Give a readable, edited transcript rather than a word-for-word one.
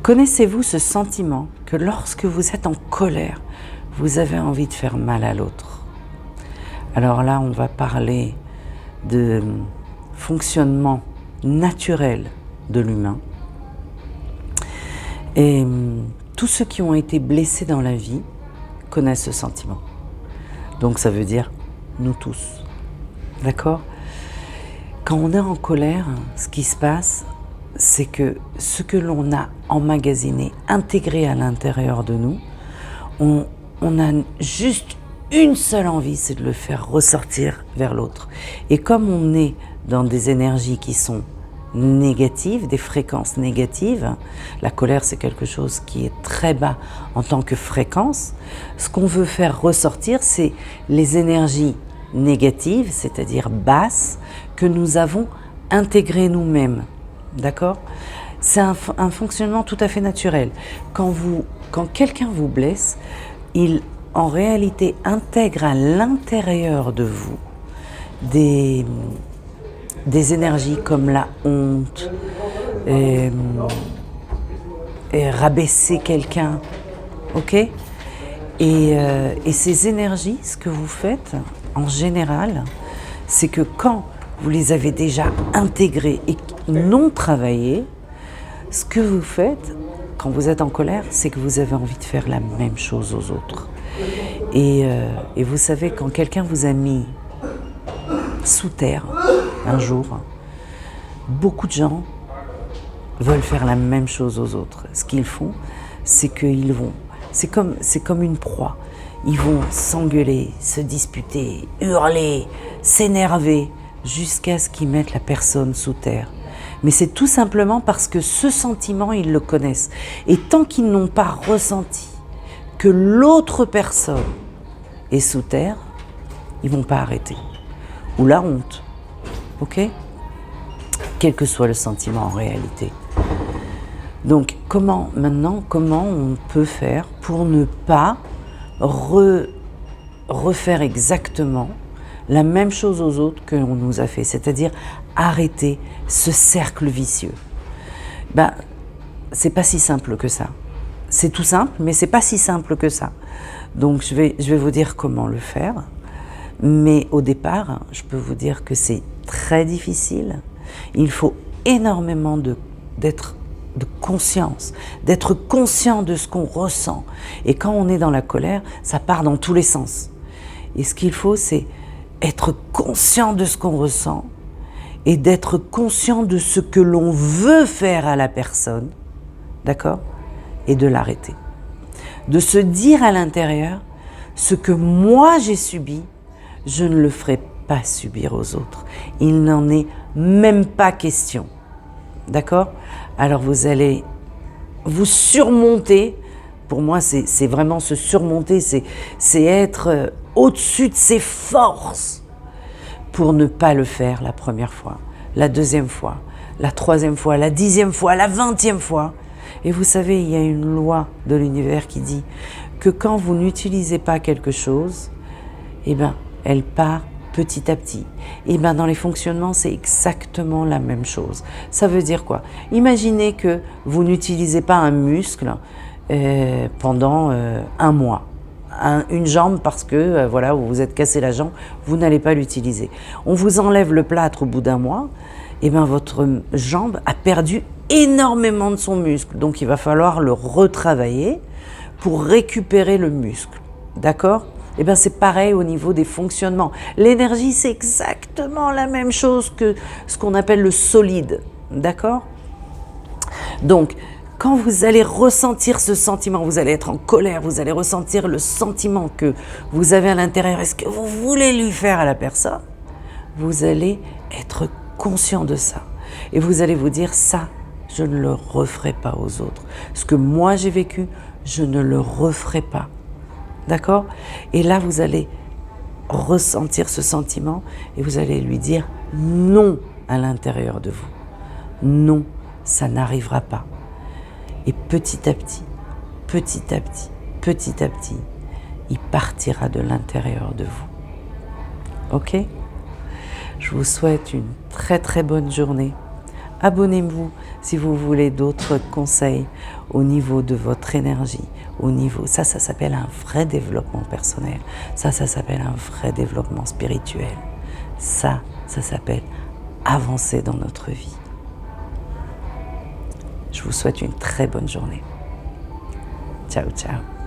Connaissez-vous ce sentiment que lorsque vous êtes en colère, vous avez envie de faire mal à l'autre? Alors là, on va parler de fonctionnement naturel de l'humain. Et tous ceux qui ont été blessés dans la vie connaissent ce sentiment. Donc ça veut dire nous tous. D'accord? Quand on est en colère, ce qui se passe, c'est que ce que l'on a emmagasiné, intégré à l'intérieur de nous, on a juste une seule envie, c'est de le faire ressortir vers l'autre. Et comme on est dans des énergies qui sont négatives, des fréquences négatives, la colère c'est quelque chose qui est très bas en tant que fréquence, ce qu'on veut faire ressortir c'est les énergies négatives, c'est-à-dire basses, que nous avons intégrées nous-mêmes. D'accord? C'est un fonctionnement tout à fait naturel. Quand quelqu'un vous blesse, il en réalité intègre à l'intérieur de vous des énergies comme la honte, et rabaisser quelqu'un, ok? Et ces énergies, ce que vous faites en général, c'est que quand vous les avez déjà intégrées et non travaillées, ce que vous faites quand vous êtes en colère, c'est que vous avez envie de faire la même chose aux autres. Et vous savez, quand quelqu'un vous a mis sous terre un jour, beaucoup de gens veulent faire la même chose aux autres. Ce qu'ils font, c'est qu'ils vont, c'est comme une proie. Ils vont s'engueuler, se disputer, hurler, s'énerver, jusqu'à ce qu'ils mettent la personne sous terre. Mais c'est tout simplement parce que ce sentiment, ils le connaissent. Et tant qu'ils n'ont pas ressenti que l'autre personne est sous terre, ils ne vont pas arrêter. Ou la honte, ok? Quel que soit le sentiment en réalité. Donc comment on peut faire pour ne pas refaire exactement la même chose aux autres que l'on nous a fait, c'est-à-dire arrêter ce cercle vicieux. C'est pas si simple que ça. C'est tout simple, mais c'est pas si simple que ça. Donc je vais vous dire comment le faire. Mais au départ, je peux vous dire que c'est très difficile. Il faut énormément de conscience, d'être conscient de ce qu'on ressent. Et quand on est dans la colère, ça part dans tous les sens. Et ce qu'il faut, c'est être conscient de ce qu'on ressent et d'être conscient de ce que l'on veut faire à la personne, d'accord? Et de l'arrêter. De se dire à l'intérieur, ce que moi j'ai subi, je ne le ferai pas subir aux autres. Il n'en est même pas question. D'accord? Alors vous allez vous surmonter. Pour moi, c'est vraiment se surmonter, c'est être au-dessus de ses forces pour ne pas le faire la première fois, la deuxième fois, la troisième fois, la 10e fois, la 20e fois. Et vous savez, il y a une loi de l'univers qui dit que quand vous n'utilisez pas quelque chose, elle part petit à petit. Et dans les fonctionnements, c'est exactement la même chose. Ça veut dire quoi? Imaginez que vous n'utilisez pas un muscle pendant un mois. Une jambe parce que vous vous êtes cassé la jambe, vous n'allez pas l'utiliser. On vous enlève le plâtre au bout d'un mois, votre jambe a perdu énormément de son muscle. Donc il va falloir le retravailler pour récupérer le muscle. D'accord? C'est pareil au niveau des fonctionnements. L'énergie, c'est exactement la même chose que ce qu'on appelle le solide. D'accord? Donc, quand vous allez ressentir ce sentiment, vous allez être en colère, vous allez ressentir le sentiment que vous avez à l'intérieur, est-ce que vous voulez lui faire à la personne? Vous allez être conscient de ça. Et vous allez vous dire, ça, je ne le referai pas aux autres. Ce que moi j'ai vécu, je ne le referai pas. D'accord? Et là, vous allez ressentir ce sentiment et vous allez lui dire non à l'intérieur de vous. Non, ça n'arrivera pas. Et petit à petit, petit à petit, petit à petit, il partira de l'intérieur de vous. Ok? Je vous souhaite une très très bonne journée. Abonnez-vous si vous voulez d'autres conseils au niveau de votre énergie, au niveau, ça s'appelle un vrai développement personnel, ça s'appelle un vrai développement spirituel, ça s'appelle avancer dans notre vie. Je vous souhaite une très bonne journée. Ciao, ciao.